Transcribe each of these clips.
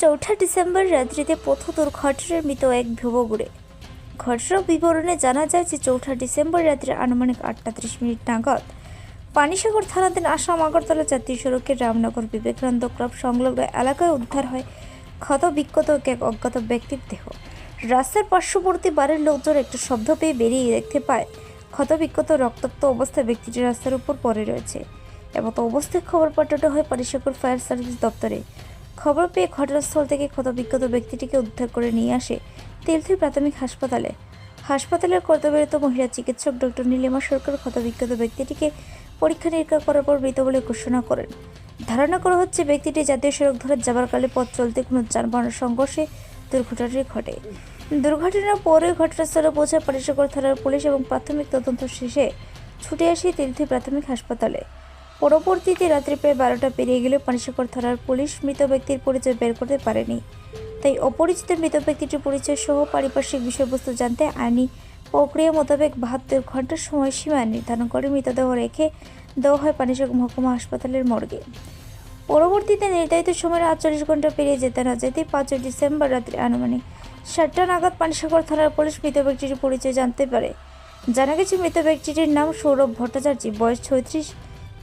চৌঠা ডিসেম্বর রাত্রিতে পথ দুর্ঘটনায় মৃত এক ভুবগুড়ে। ঘটনার বিবরণে জানা যায় যে চৌঠা ডিসেম্বর রাত্রে আনুমানিক 8:30 নাগাদ পানিসাগর থানাধীন আসাম আগরতলা জাতীয় সড়কের রামনগর বিবেকানন্দ ক্লাব সংলগ্ন এলাকায় উদ্ধার হয় ক্ষত বিক্ষত এক অজ্ঞাত ব্যক্তির দেহ। রাস্তার পার্শ্ববর্তী বাড়ির লোকজন একটা শব্দ পেয়ে বেরিয়ে দেখতে পায় ক্ষত বিক্ষত রক্তাক্ত অবস্থায় ব্যক্তিটি রাস্তার উপর পড়ে রয়েছে। এমতো অবস্থায় খবর পাঠানো হয় পানিসাগর ফায়ার সার্ভিস দপ্তরে। খবর পেয়ে ঘটনাস্থল থেকে ক্ষতবিক্ষত ব্যক্তিটিকে উদ্ধার করে নিয়ে আসে তেলথুই প্রাথমিক হাসপাতালের কর্তব্যরত মহিলা চিকিৎসক ডক্টর নীলিমা সরকার ক্ষতবিক্ষত ব্যক্তিটিকে পরীক্ষা নিরীক্ষা করার পর মৃত বলে ঘোষণা করেন। ধারণা করা হচ্ছে ব্যক্তিটি জাতীয় সড়ক ধরে যাবার কালে পথ চলতে কোনো যানবাহনের সংঘর্ষে দুর্ঘটনাটি ঘটে। দুর্ঘটনার পরে ঘটনাস্থলে পৌঁছায় পানিসাগর থানার পুলিশ এবং প্রাথমিক তদন্ত শেষে ছুটে আসে তেলথুই প্রাথমিক হাসপাতালে। পরবর্তীতে রাত্রি প্রায় 12টা পেরিয়ে গেলে পানিসাগর থানার পুলিশ মৃত ব্যক্তির পরিচয় বের করতে পারেনি। তাই অপরিচিত মৃত ব্যক্তিটির পরিচয় সহ পারিপার্শ্বিক বিষয়বস্তু জানতে আইনি প্রক্রিয়া মোতাবেক 72 ঘন্টার সময়সীমা নির্ধারণ করে মৃতদেহ রেখে দেওয়া হয় পানিসাগর মহকুমা হাসপাতালের মর্গে। পরবর্তীতে নির্ধারিত সময়ের 48 ঘন্টা পেরিয়ে যেতে না যেতেই 5 ডিসেম্বর রাত্রে আনুমানিক 7টা নাগাদ পানিসাগর থানার পুলিশ মৃত ব্যক্তিটির পরিচয় জানতে পারে। জানা গেছে মৃত ব্যক্তিটির নাম সৌরভ ভট্টাচার্য, বয়স 36,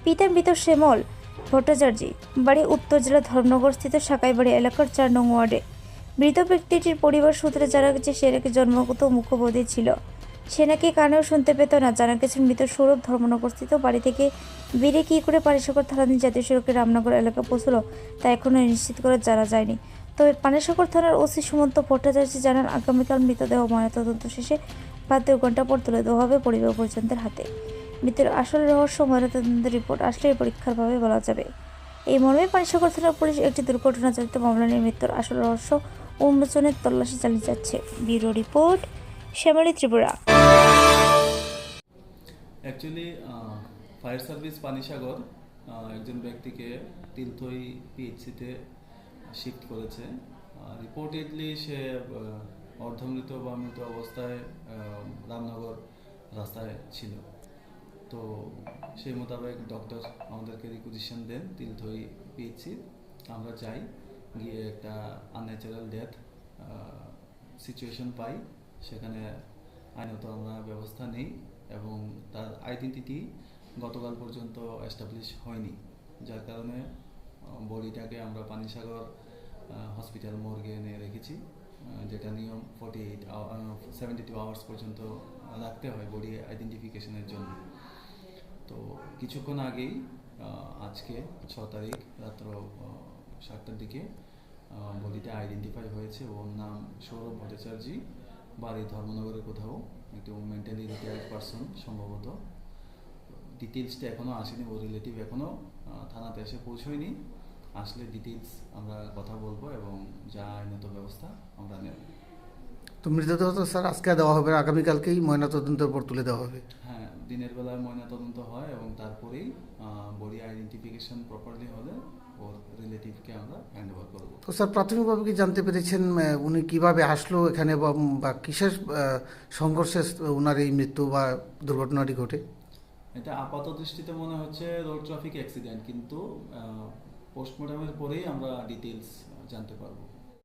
পিতা মৃত শ্যামল ভট্টাচার্য, বাড়ি উত্তর জেলা ধর্মনগরস্থিত সাকাইবাড়ি এলাকার 4 নং ওয়ার্ডে। মৃত ব্যক্তিটির পরিবার সূত্রে জানা গেছে সে নাকি জন্মগত মুখবধির ছিল, সে নাকি কানেও শুনতে পেত না। জানা গেছে মৃত সৌরভ ধর্মনগরস্থিত বাড়ি থেকে বেরিয়ে কী করে পানিসাগর থানাধীন জাতীয় সড়কের রামনগর এলাকা পৌঁছলো তা এখনও নিশ্চিত করে জানা যায়নি। তবে পানিসাগর থানার ওসি সুমন্ত ভট্টাচার্য জানান, আগামীকাল মৃতদেহ ময়নাতদন্ত শেষে 72 ঘন্টা পর তুলে দেওয়া হবে পরিবার পরিজনদের হাতে। মৃতের আসল রহস্য ময়নাতদন্তের রিপোর্ট আসলে পরীক্ষারভাবে বলা যাবে। এই মর্মে পানিসাগর থানার পুলিশ একটি দুর্ঘটনাজনিত মামলা নিয়ে মৃত্যুর আসল রহস্য উন্মোচনের তল্লাশি চালিয়ে যাচ্ছে। Bureau report, Shyamali Tripura. Actually fire service Panisagar একজন ব্যক্তিকে তিলথই পিএইচসিতে শিফট করেছে। রিপোর্টেডলি সে অর্ধমৃত বা মৃত অবস্থায় রামনগর রাস্তায় ছিল। তো সেই মোতাবেক ডক্টর আমাদেরকে রিকুইজিশন দেন তিলথই পিএইচসি। আমরা যাই, গিয়ে একটা আনন্যাচারাল ডেথ সিচুয়েশন পাই। সেখানে আইনত আমরা ব্যবস্থা নেই এবং তার আইডেন্টিটি গতকাল পর্যন্ত এস্টাবলিশ হয়নি, যার কারণে বডিটাকে আমরা পানিসাগর হসপিটাল মর্গে এনে রেখেছি, যেটা নিয়ম 72 আওয়ার্স পর্যন্ত রাখতে হয় বডি আইডেন্টিফিকেশনের জন্য। তো কিছুক্ষণ আগেই আজকে 6 তারিখ রাত্র 7টার দিকে বডিটা আইডেন্টিফাই হয়েছে। ওর নাম সৌরভ ভট্টাচার্য, বাড়ি ধর্মনগরের কোথাও, একটু মেন্টালি রিটায়ার্ড পারসন সম্ভবত। ডিটেলসটা এখনও আসেনি, ওর রিলেটিভ এখনও থানাতে এসে পৌঁছয়নি। আসলে ডিটেলস আমরা কথা বলবো এবং যা আইনত ব্যবস্থা আমরা নেব। তো মৃতদেহ তো স্যার আজকে দেওয়া হবে, আগামীকালকেই ময়নাতদন্তের পর তুলে দেওয়া হবে? হ্যাঁ, দিনের বেলায় ময়নাতদন্ত হয় এবং তারপরেই বডি আইডেন্টিফিকেশন প্রপারলি হলে ওর রিলেটিভকে আমরা হ্যান্ড ওভার করবো। তো স্যার প্রাথমিকভাবে কি জানতে পেরেছেন উনি কিভাবে আসলো এখানে বা কিসের সংঘর্ষে ওনার এই মৃত্যু বা দুর্ঘটনাটি ঘটে? এটা আপাত দৃষ্টিতে মনে হচ্ছে রোড ট্রাফিক অ্যাক্সিডেন্ট, কিন্তু পোস্টমর্টমের পরেই আমরা ডিটেলস জানতে পারবো।